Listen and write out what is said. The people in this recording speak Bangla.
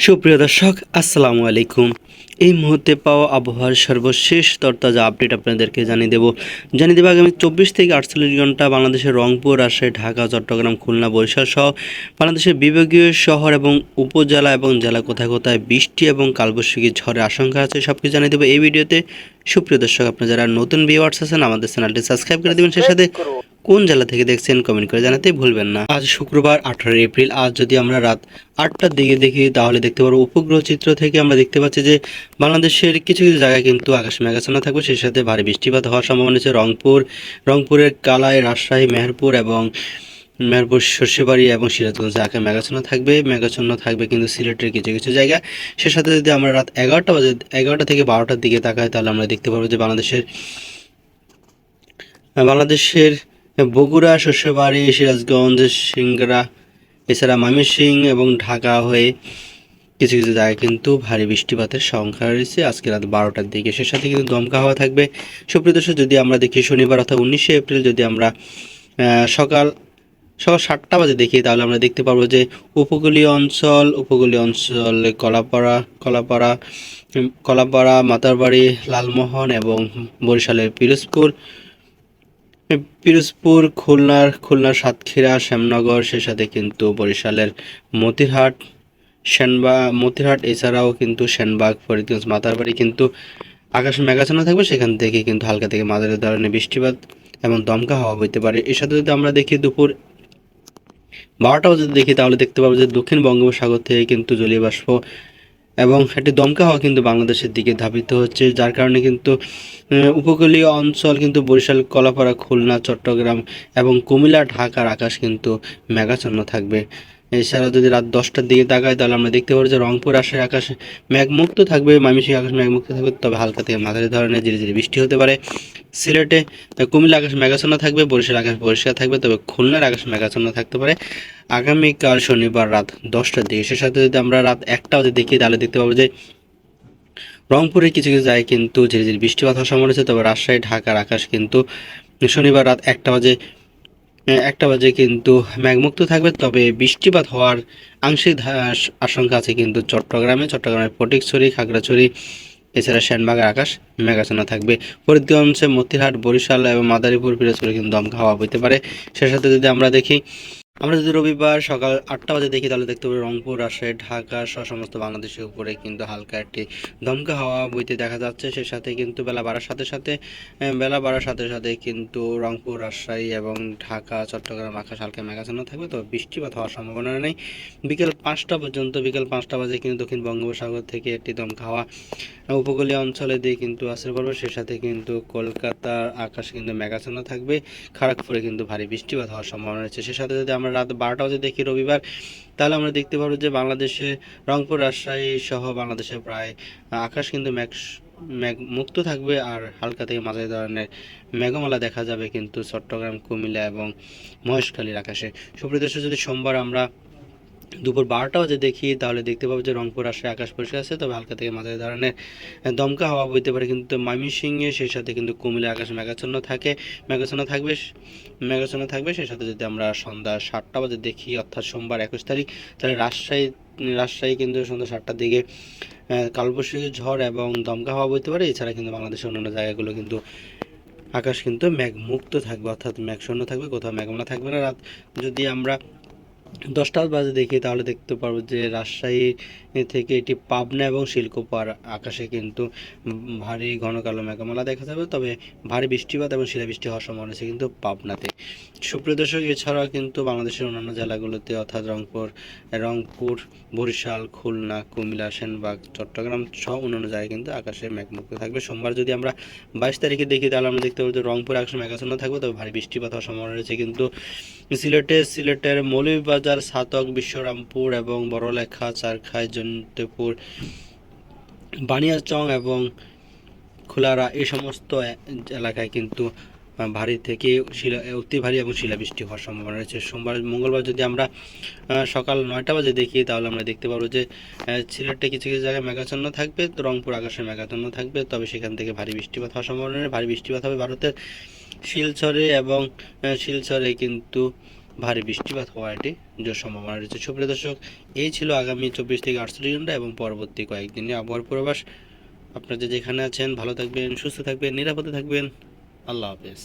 সুপ্রিয় দর্শক আসসালামু আলাইকুম। এই মুহূর্তে পাওয়া আবহাওয়ার সর্বশেষ তরতাজা আপডেট আপনাদেরকে জানিয়ে দেব আগামী 24 থেকে 48 ঘন্টা বাংলাদেশের রংপুর, রাজশাহী, ঢাকা, চট্টগ্রাম, খুলনা, বরিশাল সহ বাংলাদেশের বিভাগীয় শহর এবং উপজেলা এবং জেলা কোথায় কোথায় বৃষ্টি এবং কালবৈশাখী ঝড়ের আশঙ্কা আছে, সব কিছু জানিয়ে দেবো এই ভিডিওতে। সুপ্রিয় দর্শক, আপনারা যারা নতুন ভিউয়ার্স আছেন আমাদের চ্যানেলটি সাবস্ক্রাইব করে দেবেন, সেই সাথে কোন জেলা থেকে দেখছেন কমেন্ট করে জানাতে ভুলবেন না। আজ শুক্রবার 18 এপ্রিল। আজ যদি আমরা রাত 8টার দিকে দেখি তাহলে দেখতে পারবো উপগ্রহ চিত্র থেকে আমরা দেখতে পাচ্ছি যে বাংলাদেশের কিছু কিছু জায়গায় কিন্তু আকাশ মেঘাচ্ছন্ন থাকবে, সেই সাথে ভারী বৃষ্টিপাত হওয়ার সম্ভাবনা আছে। রংপুরের কালাই, রাজশাহী, মেহেরপুর, সর্ষেবাড়ি এবং সিরাজগঞ্জে আকাশ মেঘাচ্ছন্ন থাকবে কিন্তু সিলেটের কিছু কিছু জায়গা। সে সাথে যদি আমরা রাত 11টা থেকে 12টার দিকে তাকাই তাহলে আমরা দেখতে পারবো যে বাংলাদেশের বগুড়া, সর্ষেবাড়ি, সিরাজগঞ্জ, সিংড়া, এছাড়া ময়মনসিংহ এবং ঢাকা হয়ে কিছু কিছু জায়গায় কিন্তু ভারী বৃষ্টিপাতের সংখ্যা রয়েছে আজকে রাত 12টার দিকে। সে সাথে কিন্তু দমকা হাওয়া থাকবে। সুপ্রিয় দর্শক, যদি আমরা দেখি শনিবার অর্থাৎ 19 এপ্রিল, যদি আমরা সকাল 7টা বাজে দেখি তাহলে আমরা দেখতে পারবো যে উপকূলীয় অঞ্চলে কলাপাড়া, মাতারবাড়ি, লালমোহন এবং বরিশালের পিরোজপুর, খুলনার সাতক্ষীরা, শ্যামনগর, সে সাথে কিন্তু বরিশালের মতিরহাট, এছাড়াও কিন্তু সেনবাগ, ফরিদগঞ্জ, মাতারবাড়ি কিন্তু আকাশ মেঘাচ্ছন্ন থাকবে। সেখান থেকে কিন্তু হালকা থেকে মাঝারি ধরনের বৃষ্টিপাত এবং দমকা হাওয়া হইতে পারে। এর সাথে যদি আমরা দেখি দুপুর 12টা বাজে দেখি তাহলে দেখতে পাবো যে দক্ষিণ বঙ্গোপসাগর থেকে কিন্তু জলীয় বাষ্প এবং একটি দমকা হাওয়া কিন্তু বাংলাদেশের দিকে ধাবিত হচ্ছে, যার কারণে কিন্তু উপকূলীয় অঞ্চল কিন্তু বরিশাল, কলাপাড়া, খুলনা, চট্টগ্রাম এবং কুমিল্লা, ঢাকার আকাশ কিন্তু মেঘাচ্ছন্ন থাকবে। এছাড়া যদি রাত 10টার দিকে তাকাই তাহলে আমরা দেখতে পাবো যে রংপুর, রাজশাহী আকাশ মেঘমুক্ত থাকবে, ময়মনসিংহ আকাশ মেঘমুক্ত থাকবে, তবে হালকা থেকে মাঝারি ধরনের ধীরে বৃষ্টি হতে পারে। সিলেটে কুমিল্লা আকাশ মেঘাচ্ছন্ন থাকবে, বরিশাল আকাশ পরিষ্কার থাকবে, তবে খুলনার আকাশ মেঘাচ্ছন্ন থাকতে পারে আগামীকাল শনিবার রাত 10টার দিকে। সে সাথে যদি আমরা রাত 1টা বাজে দেখি তাহলে দেখতে পাবো যে রংপুরের কিছু কিছু জায়গায় কিন্তু ধীরে বৃষ্টিপাত হওয়ার সম্ভাবনা আছে, তবে রাজশাহী, ঢাকার আকাশ কিন্তু শনিবার রাত 1টা বাজে কিন্তু মেঘমুক্ত থাকবে, তবে বৃষ্টিপাত হওয়ার আংশিক আশঙ্কা আছে কিন্তু চট্টগ্রামের ফটিকছড়ি, খাগড়াছড়ি, এছাড়া সেনবাগের আকাশ মেঘাচ্ছন্ন থাকবে। ফরিদগঞ্জে মতিরহাট, বরিশাল এবং মাদারীপুর, পিরোজপুরে কিন্তু দমকা হাওয়া বইতে পারে। সে সাথে যদি আমরা যদি রবিবার সকাল 8টা বাজে দেখি তাহলে দেখতে পাবো রংপুর, রাজশাহী, ঢাকা সহ সমস্ত বাংলাদেশের উপরে কিন্তু হালকা একটি দমকা হাওয়া বইতে দেখা যাচ্ছে। সে সাথে কিন্তু বেলা বাড়ার সাথে সাথে কিন্তু রংপুর, রাজশাহী এবং ঢাকা, চট্টগ্রাম আকাশ হালকা মেঘাচ্ছন্ন থাকবে, তো বৃষ্টিপাত হওয়ার সম্ভাবনা নেই। বিকেল 5টা বাজে কিন্তু দক্ষিণ বঙ্গোপসাগর থেকে একটি দমকা হাওয়া উপকূলীয় অঞ্চলে দিয়ে কিন্তু আছড়ে পড়বে। সে সাথে কিন্তু কলকাতার আকাশ কিন্তু মেঘাচ্ছন্ন থাকবে, খড়গপুরে কিন্তু ভারী বৃষ্টিপাত হওয়ার সম্ভাবনা রয়েছে। সে সাথে যদি আমরা রাত 12টা বাজে দেখি রবিবার তাহলে আমরা দেখতে পাবো যে বাংলাদেশে রংপুর, রাজশাহী সহ বাংলাদেশে প্রায় আকাশ কিন্তু মেঘমুক্ত থাকবে, আর হালকা থেকে মাঝারি ধরনের মেঘমালা দেখা যাবে কিন্তু চট্টগ্রাম, কুমিল্লা এবং মহেশখালীর আকাশে। সুপ্রিয় দর্শক, যদি সোমবার আমরা দুপুর 12টা বাজে দেখি তাহলে দেখতে পাবো যে রংপুর, রাজশাহী আকাশ পরিষ্কার আছে, তবে হালকা থেকে মাঝারি ধরনের দমকা হাওয়া বইতে পারে কিন্তু ময়মনসিংহে, সেই সাথে কিন্তু কুমিল্লা আকাশ মেঘাচ্ছন্ন থাকবে। সেই সাথে যদি আমরা সন্ধ্যা 7টা বাজে দেখি অর্থাৎ সোমবার 21 তারিখ, তাহলে রাজশাহী কিন্তু সন্ধ্যা 7টার দিকে কালবৈশাখী ঝড় এবং দমকা হাওয়া বইতে পারে। এছাড়া কিন্তু বাংলাদেশের অন্যান্য জায়গাগুলো কিন্তু আকাশ কিন্তু মেঘমুক্ত থাকবে, অর্থাৎ মেঘশূন্য থাকবে, কোথাও মেঘমালা থাকবে না। রাত যদি আমরা 10টা বাজে দেখি তাহলে দেখতে পারবো যে রাজশাহী থেকে এটি পাবনা এবং শিলকুপার আকাশে কিন্তু ভারী ঘন কালো মেঘমালা দেখা যাবে, তবে ভারী বৃষ্টিপাত এবং শিলাবৃষ্টি হওয়ার সম্ভাবনা আছে কিন্তু পাবনাতে। সুপ্রিয় দর্শক, এছাড়াও কিন্তু বাংলাদেশের অন্যান্য জেলাগুলোতে অর্থাৎ রংপুর, বরিশাল, খুলনা, কুমিল্লা, সেনবাগ, চট্টগ্রাম সহ অন্যান্য জায়গায় কিন্তু আকাশে মেঘমুক্ত থাকবে। সোমবার যদি আমরা 22 তারিখে দেখি তাহলে আমরা দেখতে পাবো যে রংপুর আকাশে মেঘাচ্ছন্ন থাকবে, তবে ভারী বৃষ্টিপাত হওয়ার সম্ভাবনা রয়েছে কিন্তু সিলেটের মৌলভীবাজার, ছাতক, বিশ্বরামপুর এবং বড়লেখা, চারখাই, জয়ন্তপুর, বানিয়াচং এবং খুলারা এই সমস্ত এলাকায় কিন্তু ভারী থেকে অতি ভারী এবং শিলাবৃষ্টি হওয়ার সম্ভাবনা রয়েছে। মঙ্গলবার যদি আমরা সকাল 9টা বাজে দেখি তাহলে আমরা দেখতে পাবো যে সিলেটে কিছু কিছু জায়গায় মেঘাচ্ছন্ন থাকবে, তো রংপুর আকাশে মেঘাচ্ছন্ন থাকবে, তবে সেখান থেকে ভারী বৃষ্টিপাত হওয়ার সম্ভাবনা নেই। ভারী বৃষ্টিপাত হবে ভারতের শিলচরে কিন্তু ভারী বৃষ্টিপাত হওয়ার একটি জোর সম্ভাবনা রয়েছে। সুপ্রিয় দর্শক, এই ছিল আগামী 24 থেকে 48 ঘন্টা এবং পরবর্তী কয়েকদিনে আবহাওয়ার পূর্বাভাস। আপনারা যেখানে আছেন ভালো থাকবেন, সুস্থ থাকবেন, নিরাপদে থাকবেন। আল্লাহ হাফেজ।